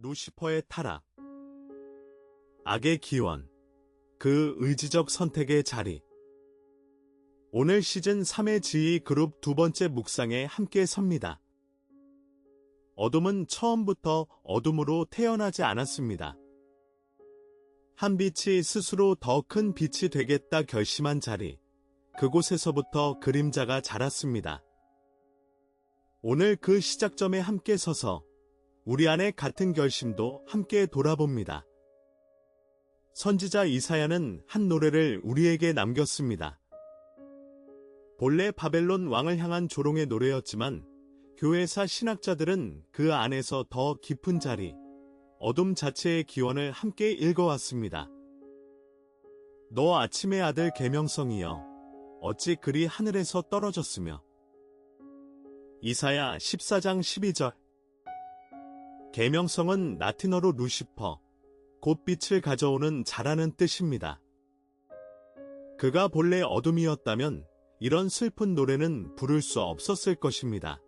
루시퍼의 타락, 악의 기원, 그 의지적 선택의 자리. 오늘 시즌 3의 지휘 그룹 두 번째 묵상에 함께 섭니다. 어둠은 처음부터 어둠으로 태어나지 않았습니다. 한 빛이 스스로 더 큰 빛이 되겠다 결심한 자리, 그곳에서부터 그림자가 자랐습니다. 오늘 그 시작점에 함께 서서 우리 안의 같은 결심도 함께 돌아봅니다. 선지자 이사야는 한 노래를 우리에게 남겼습니다. 본래 바벨론 왕을 향한 조롱의 노래였지만 교회사 신학자들은 그 안에서 더 깊은 자리, 어둠 자체의 기원을 함께 읽어왔습니다. 너 아침의 아들 계명성이여, 어찌 그리 하늘에서 떨어졌으며. 이사야 14장 12절. 계명성은 라틴어로 루시퍼, 곧 빛을 가져오는 자라는 뜻입니다. 그가 본래 어둠이었다면 이런 슬픈 노래는 부를 수 없었을 것입니다.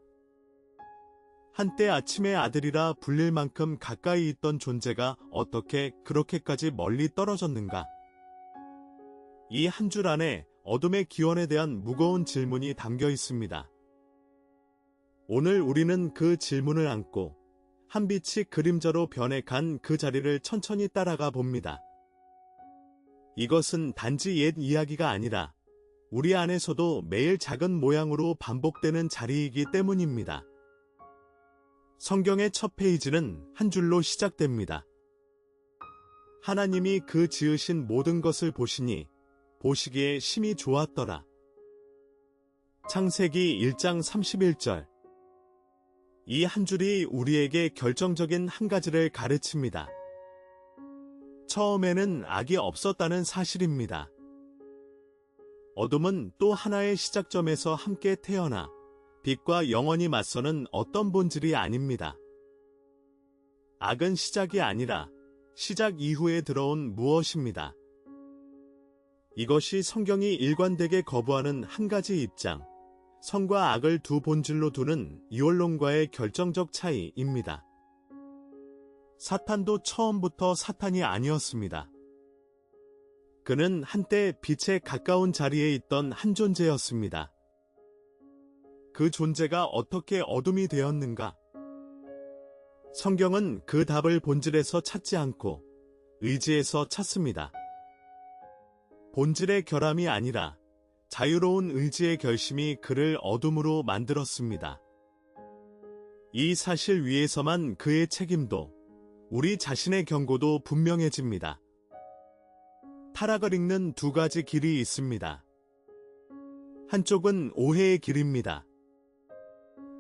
한때 아침의 아들이라 불릴 만큼 가까이 있던 존재가 어떻게 그렇게까지 멀리 떨어졌는가? 이 한 줄 안에 어둠의 기원에 대한 무거운 질문이 담겨 있습니다. 오늘 우리는 그 질문을 안고 한 빛이 그림자로 변해간 그 자리를 천천히 따라가 봅니다. 이것은 단지 옛 이야기가 아니라 우리 안에서도 매일 작은 모양으로 반복되는 자리이기 때문입니다. 성경의 첫 페이지는 한 줄로 시작됩니다. 하나님이 그 지으신 모든 것을 보시니 보시기에 심히 좋았더라. 창세기 1장 31절. 이 한 줄이 우리에게 결정적인 한 가지를 가르칩니다. 처음에는 악이 없었다는 사실입니다. 어둠은 또 하나의 시작점에서 함께 태어나 빛과 영원히 맞서는 어떤 본질이 아닙니다. 악은 시작이 아니라 시작 이후에 들어온 무엇입니다. 이것이 성경이 일관되게 거부하는 한 가지 입장, 선과 악을 두 본질로 두는 이원론과의 결정적 차이입니다. 사탄도 처음부터 사탄이 아니었습니다. 그는 한때 빛에 가까운 자리에 있던 한 존재였습니다. 그 존재가 어떻게 어둠이 되었는가? 성경은 그 답을 본질에서 찾지 않고 의지에서 찾습니다. 본질의 결함이 아니라 자유로운 의지의 결심이 그를 어둠으로 만들었습니다. 이 사실 위에서만 그의 책임도, 우리 자신의 경고도 분명해집니다. 타락을 읽는 두 가지 길이 있습니다. 한쪽은 오해의 길입니다.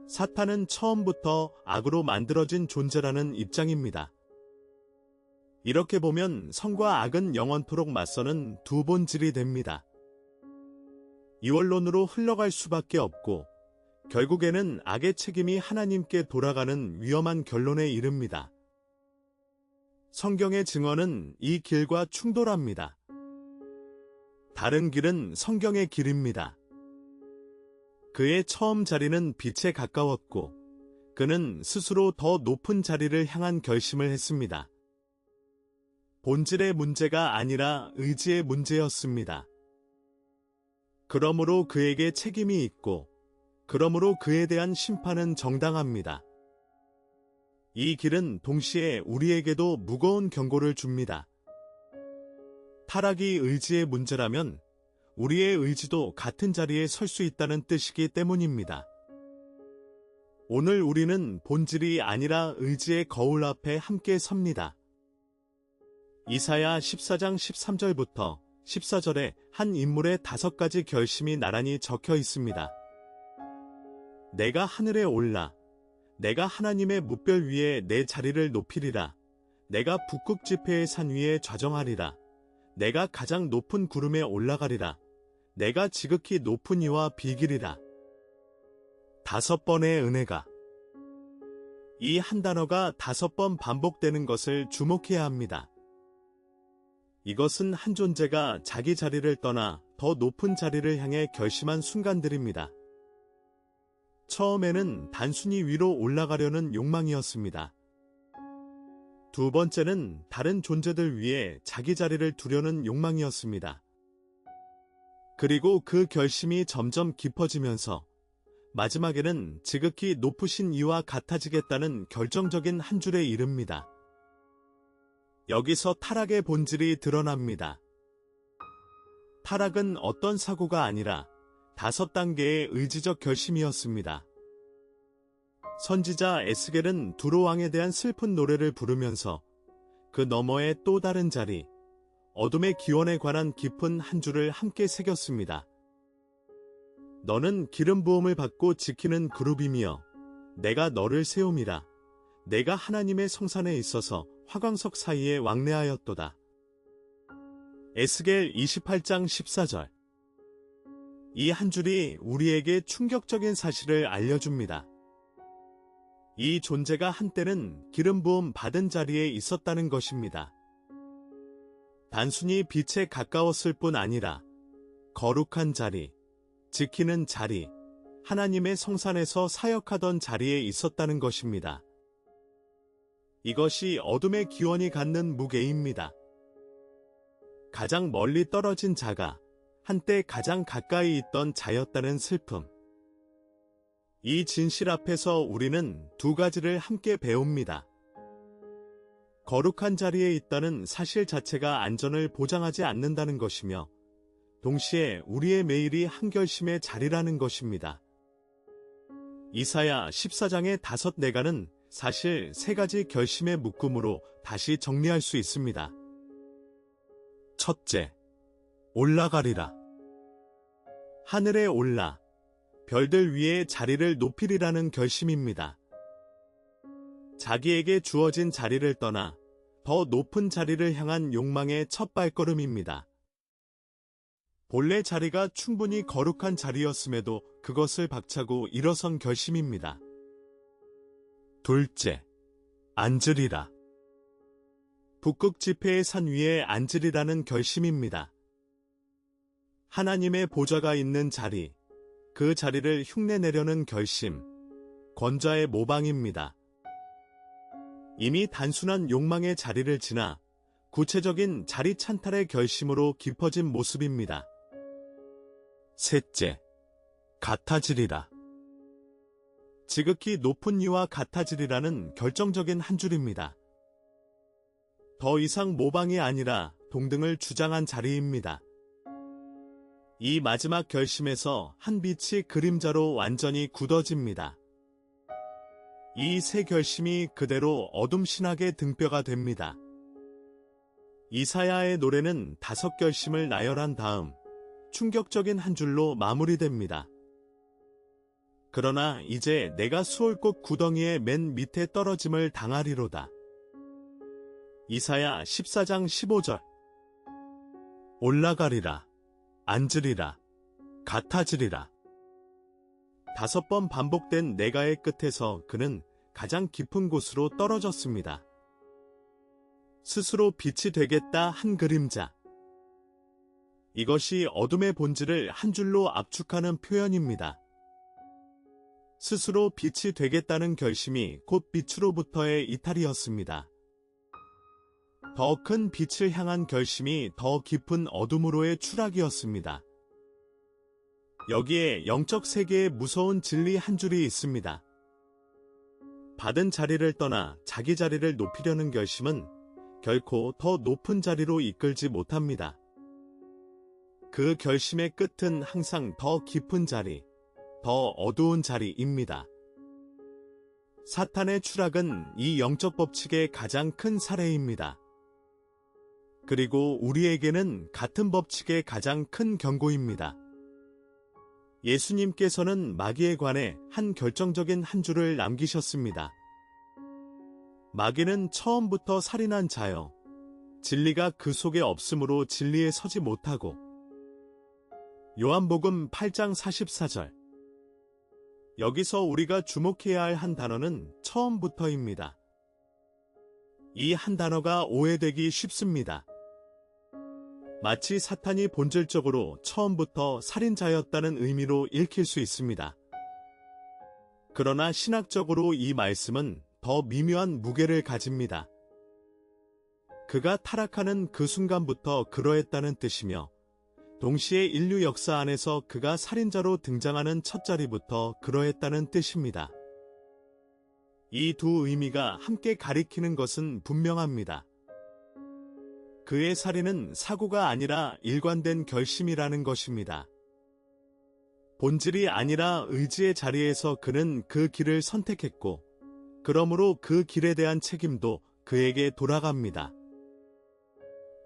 사탄은 처음부터 악으로 만들어진 존재라는 입장입니다. 이렇게 보면 선과 악은 영원토록 맞서는 두 본질이 됩니다. 이원론으로 흘러갈 수밖에 없고 결국에는 악의 책임이 하나님께 돌아가는 위험한 결론에 이릅니다. 성경의 증언은 이 길과 충돌합니다. 다른 길은 성경의 길입니다. 그의 처음 자리는 빛에 가까웠고 그는 스스로 더 높은 자리를 향한 결심을 했습니다. 본질의 문제가 아니라 의지의 문제였습니다. 그러므로 그에게 책임이 있고 그러므로 그에 대한 심판은 정당합니다. 이 길은 동시에 우리에게도 무거운 경고를 줍니다. 타락이 의지의 문제라면 우리의 의지도 같은 자리에 설 수 있다는 뜻이기 때문입니다. 오늘 우리는 본질이 아니라 의지의 거울 앞에 함께 섭니다. 이사야 14장 13절부터 14절에 한 인물의 5가지 결심이 나란히 적혀 있습니다. 내가 하늘에 올라 내가 하나님의 뭇별 위에 내 자리를 높이리라. 내가 북극 지폐의 산 위에 좌정하리라. 내가 가장 높은 구름에 올라가리라. 내가 지극히 높은 이와 비기리라. 5번의 은혜가. 이 한 단어가 5번 반복되는 것을 주목해야 합니다. 이것은 한 존재가 자기 자리를 떠나 더 높은 자리를 향해 결심한 순간들입니다. 처음에는 단순히 위로 올라가려는 욕망이었습니다. 두 번째는 다른 존재들 위해 자기 자리를 두려는 욕망이었습니다. 그리고 그 결심이 점점 깊어지면서 마지막에는 지극히 높으신 이와 같아지겠다는 결정적인 한 줄에 이릅니다. 여기서 타락의 본질이 드러납니다. 타락은 어떤 사고가 아니라 5단계의 의지적 결심이었습니다. 선지자 에스겔은 두로왕에 대한 슬픈 노래를 부르면서 그 너머의 또 다른 자리, 어둠의 기원에 관한 깊은 한 줄을 함께 새겼습니다. 너는 기름 부음을 받고 지키는 그룹이며 내가 너를 세움이라. 내가 하나님의 성산에 있어서 화광석 사이에 왕래하였도다. 에스겔 28장 14절. 이 한 줄이 우리에게 충격적인 사실을 알려줍니다. 이 존재가 한때는 기름 부음 받은 자리에 있었다는 것입니다. 단순히 빛에 가까웠을 뿐 아니라 거룩한 자리, 지키는 자리, 하나님의 성산에서 사역하던 자리에 있었다는 것입니다. 이것이 어둠의 기원이 갖는 무게입니다. 가장 멀리 떨어진 자가 한때 가장 가까이 있던 자였다는 슬픔. 이 진실 앞에서 우리는 두 가지를 함께 배웁니다. 거룩한 자리에 있다는 사실 자체가 안전을 보장하지 않는다는 것이며, 동시에 우리의 매일이 한 결심의 자리라는 것입니다. 이사야 14장의 5내가는 사실 3가지 결심의 묶음으로 다시 정리할 수 있습니다. 첫째, 올라가리라. 하늘에 올라 별들 위에 자리를 높이리라는 결심입니다. 자기에게 주어진 자리를 떠나 더 높은 자리를 향한 욕망의 첫 발걸음입니다. 본래 자리가 충분히 거룩한 자리였음에도 그것을 박차고 일어선 결심입니다. 둘째, 앉으리라. 북극 지폐의 산 위에 앉으리라는 결심입니다. 하나님의 보좌가 있는 자리, 그 자리를 흉내내려는 결심, 권좌의 모방입니다. 이미 단순한 욕망의 자리를 지나 구체적인 자리 찬탈의 결심으로 깊어진 모습입니다. 셋째, 같아지리라. 지극히 높은 이와 같아지리라는 결정적인 한 줄입니다. 더 이상 모방이 아니라 동등을 주장한 자리입니다. 이 마지막 결심에서 한 빛이 그림자로 완전히 굳어집니다. 이 세 결심이 그대로 어둠 신학의 등뼈가 됩니다. 이사야의 노래는 5결심을 나열한 다음 충격적인 한 줄로 마무리됩니다. 그러나 이제 내가 수월꽃 구덩이의 맨 밑에 떨어짐을 당하리로다. 이사야 14장 15절. 올라가리라, 앉으리라, 같아지리라. 5번 반복된 내가의 끝에서 그는 가장 깊은 곳으로 떨어졌습니다. 스스로 빛이 되겠다 한 그림자. 이것이 어둠의 본질을 한 줄로 압축하는 표현입니다. 스스로 빛이 되겠다는 결심이 곧 빛으로부터의 이탈이었습니다. 더 큰 빛을 향한 결심이 더 깊은 어둠으로의 추락이었습니다. 여기에 영적 세계의 무서운 진리 한 줄이 있습니다. 받은 자리를 떠나 자기 자리를 높이려는 결심은 결코 더 높은 자리로 이끌지 못합니다. 그 결심의 끝은 항상 더 깊은 자리, 더 어두운 자리입니다. 사탄의 추락은 이 영적 법칙의 가장 큰 사례입니다. 그리고 우리에게는 같은 법칙의 가장 큰 경고입니다. 예수님께서는 마귀에 관해 한 결정적인 한 줄을 남기셨습니다. 마귀는 처음부터 살인한 자여, 진리가 그 속에 없으므로 진리에 서지 못하고. 요한복음 8장 44절. 여기서 우리가 주목해야 할 한 단어는 처음부터입니다. 이 한 단어가 오해되기 쉽습니다. 마치 사탄이 본질적으로 처음부터 살인자였다는 의미로 읽힐 수 있습니다. 그러나 신학적으로 이 말씀은 더 미묘한 무게를 가집니다. 그가 타락하는 그 순간부터 그러했다는 뜻이며 동시에 인류 역사 안에서 그가 살인자로 등장하는 첫 자리부터 그러했다는 뜻입니다. 이 두 의미가 함께 가리키는 것은 분명합니다. 그의 살인은 사고가 아니라 일관된 결심이라는 것입니다. 본질이 아니라 의지의 자리에서 그는 그 길을 선택했고, 그러므로 그 길에 대한 책임도 그에게 돌아갑니다.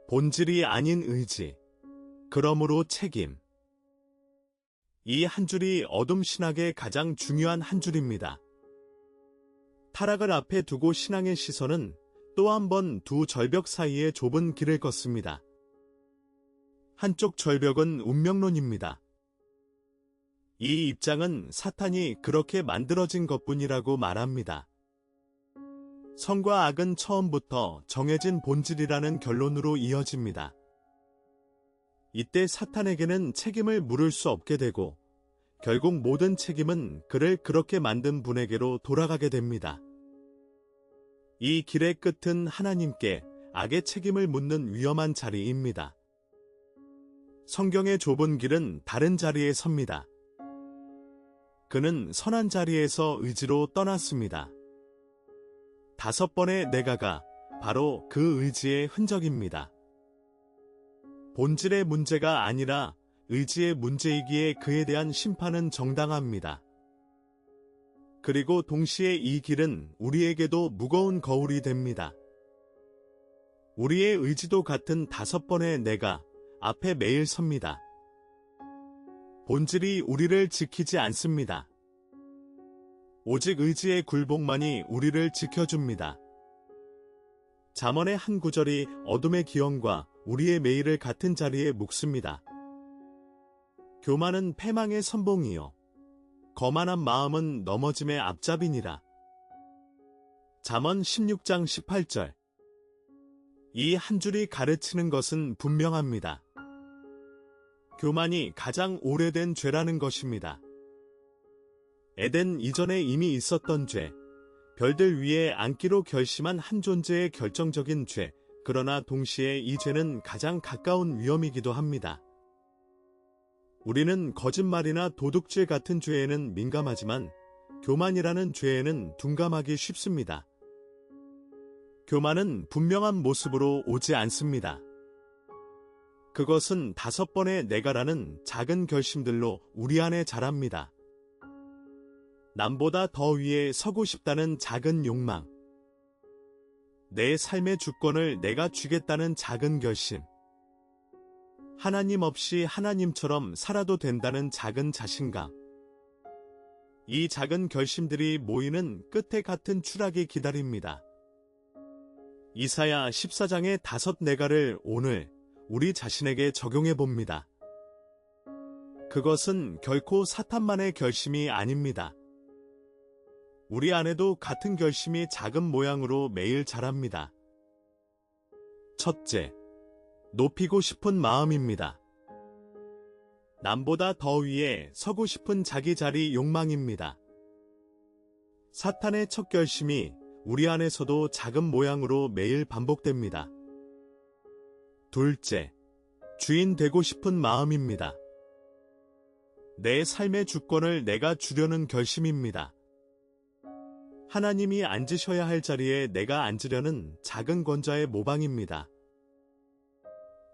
본질이 아닌 의지, 그러므로 책임. 이 한 줄이 어둠 신학의 가장 중요한 한 줄입니다. 타락을 앞에 두고 신앙의 시선은 또 한 번 두 절벽 사이의 좁은 길을 걷습니다. 한쪽 절벽은 운명론입니다. 이 입장은 사탄이 그렇게 만들어진 것뿐이라고 말합니다. 선과 악은 처음부터 정해진 본질이라는 결론으로 이어집니다. 이때 사탄에게는 책임을 물을 수 없게 되고 결국 모든 책임은 그를 그렇게 만든 분에게로 돌아가게 됩니다. 이 길의 끝은 하나님께 악의 책임을 묻는 위험한 자리입니다. 성경의 좁은 길은 다른 자리에 섭니다. 그는 선한 자리에서 의지로 떠났습니다. 5번의 내가가 바로 그 의지의 흔적입니다. 본질의 문제가 아니라 의지의 문제이기에 그에 대한 심판은 정당합니다. 그리고 동시에 이 길은 우리에게도 무거운 거울이 됩니다. 우리의 의지도 같은 5번의 내가 앞에 매일 섭니다. 본질이 우리를 지키지 않습니다. 오직 의지의 굴복만이 우리를 지켜줍니다. 잠언의 한 구절이 어둠의 기형과 우리의 매일을 같은 자리에 묶습니다. 교만은 패망의 선봉이요 거만한 마음은 넘어짐의 앞잡이니라. 잠언 16장 18절. 이 한 줄이 가르치는 것은 분명합니다. 교만이 가장 오래된 죄라는 것입니다. 에덴 이전에 이미 있었던 죄, 별들 위에 앉기로 결심한 한 존재의 결정적인 죄, 그러나 동시에 이 죄는 가장 가까운 위험이기도 합니다. 우리는 거짓말이나 도둑죄 같은 죄에는 민감하지만 교만이라는 죄에는 둔감하기 쉽습니다. 교만은 분명한 모습으로 오지 않습니다. 그것은 5번의 내가라는 작은 결심들로 우리 안에 자랍니다. 남보다 더 위에 서고 싶다는 작은 욕망, 내 삶의 주권을 내가 쥐겠다는 작은 결심, 하나님 없이 하나님처럼 살아도 된다는 작은 자신감. 이 작은 결심들이 모이는 끝에 같은 추락이 기다립니다. 이사야 14장의 5 내가를 오늘 우리 자신에게 적용해 봅니다. 그것은 결코 사탄만의 결심이 아닙니다. 우리 안에도 같은 결심이 작은 모양으로 매일 자랍니다. 첫째, 높이고 싶은 마음입니다. 남보다 더 위에 서고 싶은 자기 자리 욕망입니다. 사탄의 첫 결심이 우리 안에서도 작은 모양으로 매일 반복됩니다. 둘째, 주인 되고 싶은 마음입니다. 내 삶의 주권을 내가 주려는 결심입니다. 하나님이 앉으셔야 할 자리에 내가 앉으려는 작은 권자의 모방입니다.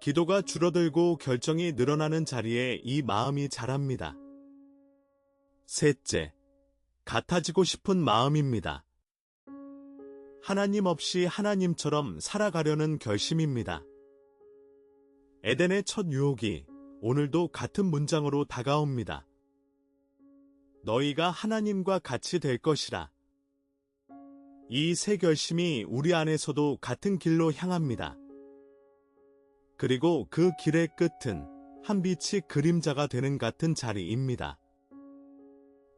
기도가 줄어들고 결정이 늘어나는 자리에 이 마음이 자랍니다. 셋째, 같아지고 싶은 마음입니다. 하나님 없이 하나님처럼 살아가려는 결심입니다. 에덴의 첫 유혹이 오늘도 같은 문장으로 다가옵니다. 너희가 하나님과 같이 될 것이라. 이 세 결심이 우리 안에서도 같은 길로 향합니다. 그리고 그 길의 끝은 한 빛이 그림자가 되는 같은 자리입니다.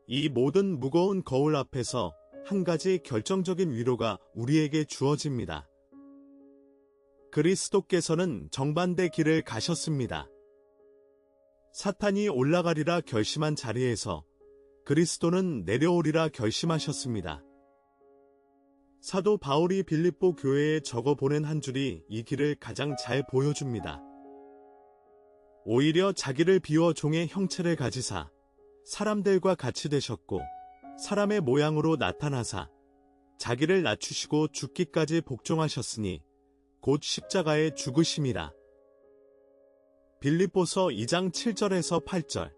이 모든 무거운 거울 앞에서 한 가지 결정적인 위로가 우리에게 주어집니다. 그리스도께서는 정반대 길을 가셨습니다. 사탄이 올라가리라 결심한 자리에서 그리스도는 내려오리라 결심하셨습니다. 사도 바울이 빌립보 교회에 적어 보낸 한 줄이 이 길을 가장 잘 보여줍니다. 오히려 자기를 비워 종의 형체를 가지사 사람들과 같이 되셨고 사람의 모양으로 나타나사 자기를 낮추시고 죽기까지 복종하셨으니 곧 십자가에 죽으심이라. 빌립보서 2장 7절에서 8절.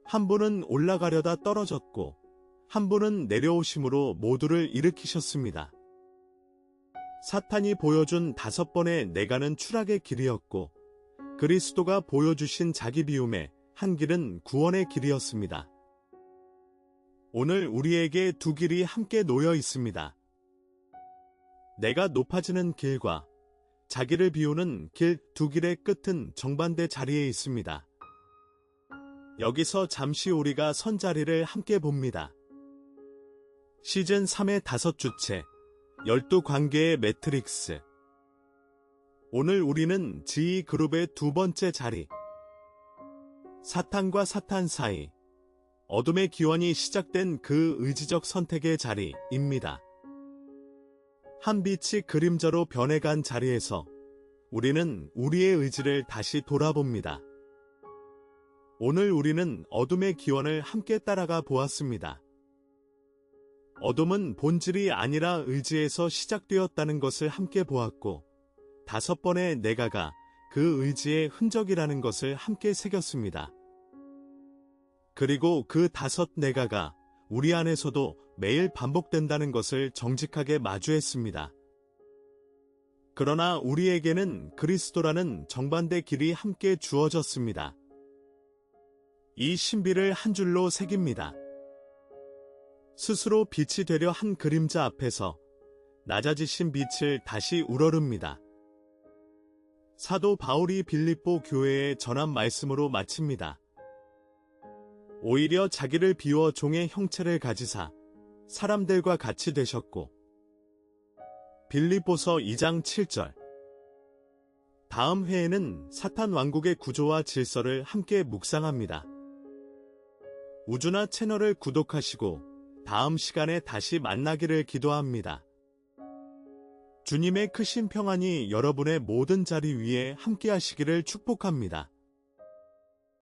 한 분은 올라가려다 떨어졌고 한 분은 내려오심으로 모두를 일으키셨습니다. 사탄이 보여준 5번의 내가는 추락의 길이었고 그리스도가 보여주신 자기 비움의 한 길은 구원의 길이었습니다. 오늘 우리에게 두 길이 함께 놓여 있습니다. 내가 높아지는 길과 자기를 비우는 길 두 길의 끝은 정반대 자리에 있습니다. 여기서 잠시 우리가 선자리를 함께 봅니다. 시즌 3의 5주체, 12관계의 매트릭스. 오늘 우리는 지휘그룹의 두 번째 자리, 사탄과 사탄 사이, 어둠의 기원이 시작된 그 의지적 선택의 자리입니다. 한 빛이 그림자로 변해간 자리에서 우리는 우리의 의지를 다시 돌아봅니다. 오늘 우리는 어둠의 기원을 함께 따라가 보았습니다. 어둠은 본질이 아니라 의지에서 시작되었다는 것을 함께 보았고 5번의 내가가 그 의지의 흔적이라는 것을 함께 새겼습니다. 그리고 그 5 내가가 우리 안에서도 매일 반복된다는 것을 정직하게 마주했습니다. 그러나 우리에게는 그리스도라는 정반대 길이 함께 주어졌습니다. 이 신비를 한 줄로 새깁니다. 스스로 빛이 되려 한 그림자 앞에서 낮아지신 빛을 다시 우러릅니다. 사도 바울이 빌립보 교회에 전한 말씀으로 마칩니다. 오히려 자기를 비워 종의 형체를 가지사 사람들과 같이 되셨고. 빌립보서 2장 7절. 다음 회에는 사탄 왕국의 구조와 질서를 함께 묵상합니다. 우주나 채널을 구독하시고 다음 시간에 다시 만나기를 기도합니다. 주님의 크신 평안이 여러분의 모든 자리 위에 함께 하시기를 축복합니다.